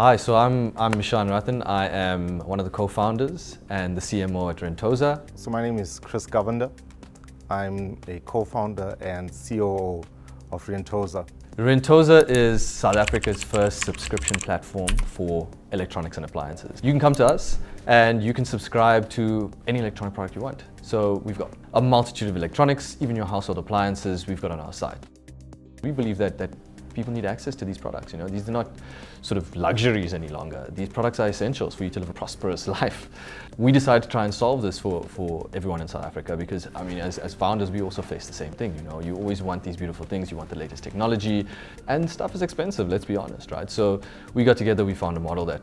Hi, so I'm Mishan Rathan. I am one of the co-founders and the CMO at Rentoza. So my name is Chris Govender. I'm a co-founder and COO of Rentoza. Rentoza is South Africa's first subscription platform for electronics and appliances. You can come to us and you can subscribe to any electronic product you want. So we've got a multitude of electronics, even your household appliances we've got on our site. We believe that people need access to these products. You know, these are not sort of luxuries any longer. These products are essentials for you to live a prosperous life. We decided to try and solve this for everyone in South Africa because, I mean, as founders, we also face the same thing. You know, you always want these beautiful things, you want the latest technology, and stuff is expensive, let's be honest, right? So we got together, we found a model that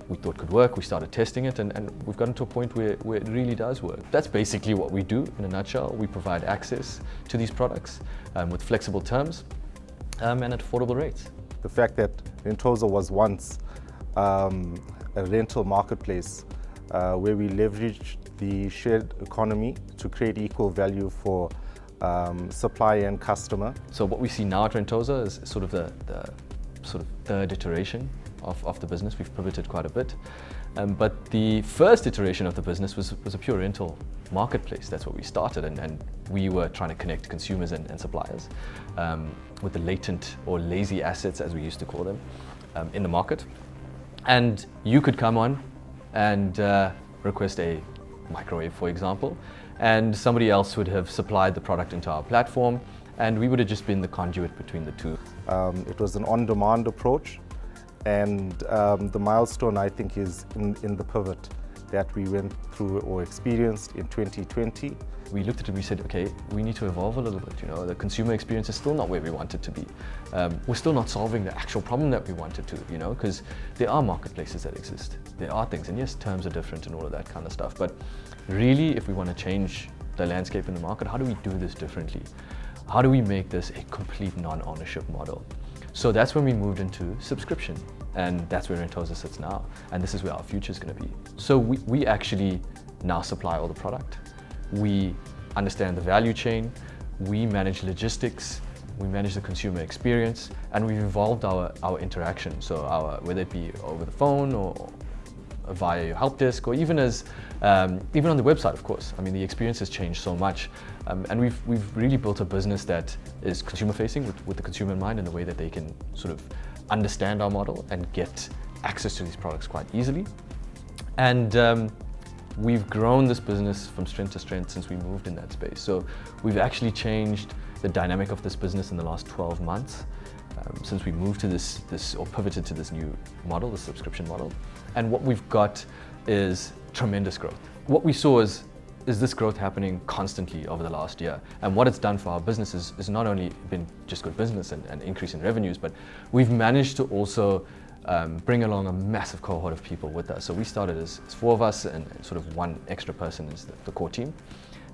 we thought could work. We started testing it and we've gotten to a point where it really does work. That's basically what we do in a nutshell. We provide access to these products with flexible terms and at affordable rates. The fact that Rentoza was once a rental marketplace where we leveraged the shared economy to create equal value for supplier and customer. So what we see now at Rentoza is sort of the sort of third iteration of the business. We've pivoted quite a bit. But the first iteration of the business was a pure rental marketplace. That's what we started, and we were trying to connect consumers and suppliers with the latent or lazy assets, as we used to call them, in the market. And you could come on and request a microwave, for example, and somebody else would have supplied the product into our platform, and we would have just been the conduit between the two. It was an on-demand approach. And the milestone, I think, is in the pivot that we went through or experienced in 2020. We looked at it and we said, okay, we need to evolve a little bit. You know, the consumer experience is still not where we want it to be. We're still not solving the actual problem that we wanted to, you know, because there are marketplaces that exist. There are things, and yes, terms are different and all of that kind of stuff. But really, if we want to change the landscape in the market, how do we do this differently? How do we make this a complete non-ownership model? So that's when we moved into subscription, and that's where Rentoza sits now, and this is where our future is going to be. So we actually now supply all the product. We understand the value chain, we manage logistics, we manage the consumer experience, and we've evolved our interaction. So whether it be over the phone or via your help desk, or even even on the website, of course. I mean, the experience has changed so much, and we've really built a business that is consumer-facing with the consumer in mind, in a way that they can sort of understand our model and get access to these products quite easily. And we've grown this business from strength to strength since we moved in that space. So we've actually changed the dynamic of this business in the last 12 months. Since we moved to this or pivoted to this new model, the subscription model. And what we've got is tremendous growth. What we saw is this growth happening constantly over the last year. And what it's done for our business is not only been just good business and increase in revenues, but we've managed to also bring along a massive cohort of people with us. So we started as 4 of us, and sort of 1 extra person is the core team.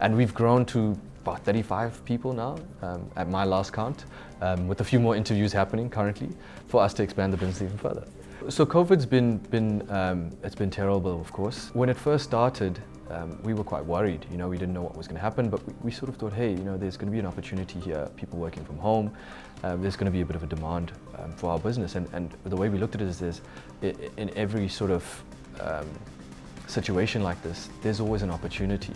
And we've grown to about 35 people now, at my last count, with a few more interviews happening currently for us to expand the business even further. So COVID's it's been terrible, of course. When it first started, we were quite worried. You know, we didn't know what was going to happen, but we sort of thought, hey, you know, there's going to be an opportunity here. People working from home, there's going to be a bit of a demand for our business. And the way we looked at it is, in every sort of situation like this, there's always an opportunity.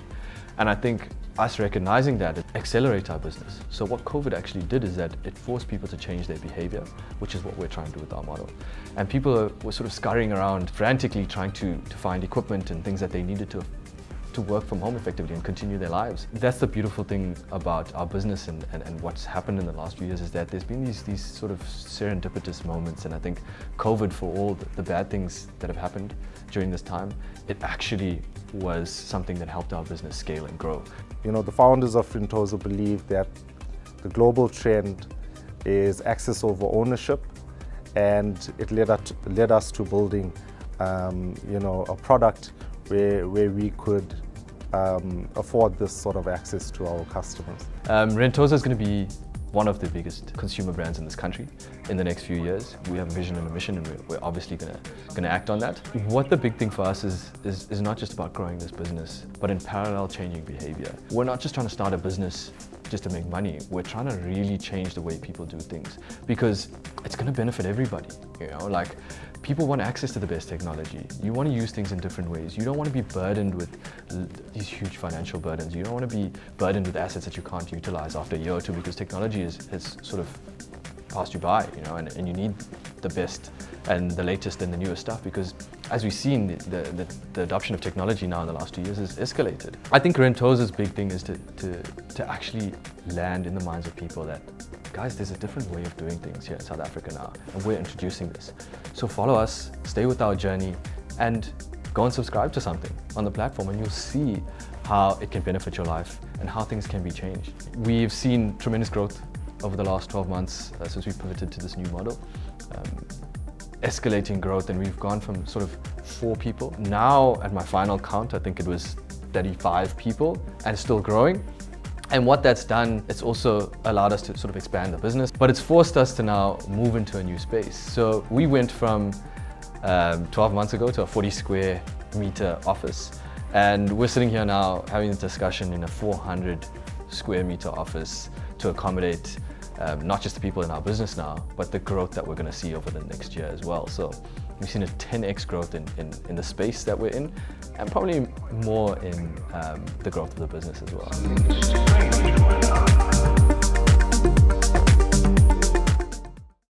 And I think us recognizing that, it accelerates our business. So what COVID actually did is that it forced people to change their behavior, which is what we're trying to do with our model. And people were sort of scurrying around frantically trying to find equipment and things that they needed to work from home effectively and continue their lives. That's the beautiful thing about our business and what's happened in the last few years, is that there's been these sort of serendipitous moments. And I think COVID, for all the bad things that have happened during this time, it actually was something that helped our business scale and grow. You know, the founders of Rentoza believe that the global trend is access over ownership, and it led us to building you know, a product where we could afford this sort of access to our customers. Rentoza is going to be one of the biggest consumer brands in this country in the next few years. We have a vision and a mission, and we're obviously going to act on that. What the big thing for us is not just about growing this business, but in parallel changing behavior. We're not just trying to start a business just to make money. We're trying to really change the way people do things, because it's going to benefit everybody. You know, like, people want access to the best technology. You want to use things in different ways. You don't want to be burdened with these huge financial burdens. You don't want to be burdened with assets that you can't utilize after a year or two because technology has sort of passed you by, you know, and you need the best and the latest and the newest stuff because as we've seen, the adoption of technology now in the last 2 years has escalated. I think Rentoza's big thing is to actually land in the minds of people that, guys, there's a different way of doing things here in South Africa now, and we're introducing this. So follow us, stay with our journey, and go and subscribe to something on the platform, and you'll see how it can benefit your life and how things can be changed. We've seen tremendous growth over the last 12 months since we pivoted to this new model. Escalating growth, and we've gone from sort of 4 people. Now, at my final count, I think it was 35 people, and still growing. And what that's done, it's also allowed us to sort of expand the business, but it's forced us to now move into a new space. So we went from 12 months ago to a 40 square meter office, and we're sitting here now having a discussion in a 400 square meter office to accommodate not just the people in our business now, but the growth that we're going to see over the next year as well. So we've seen a 10x growth in the space that we're in, and probably more in the growth of the business as well.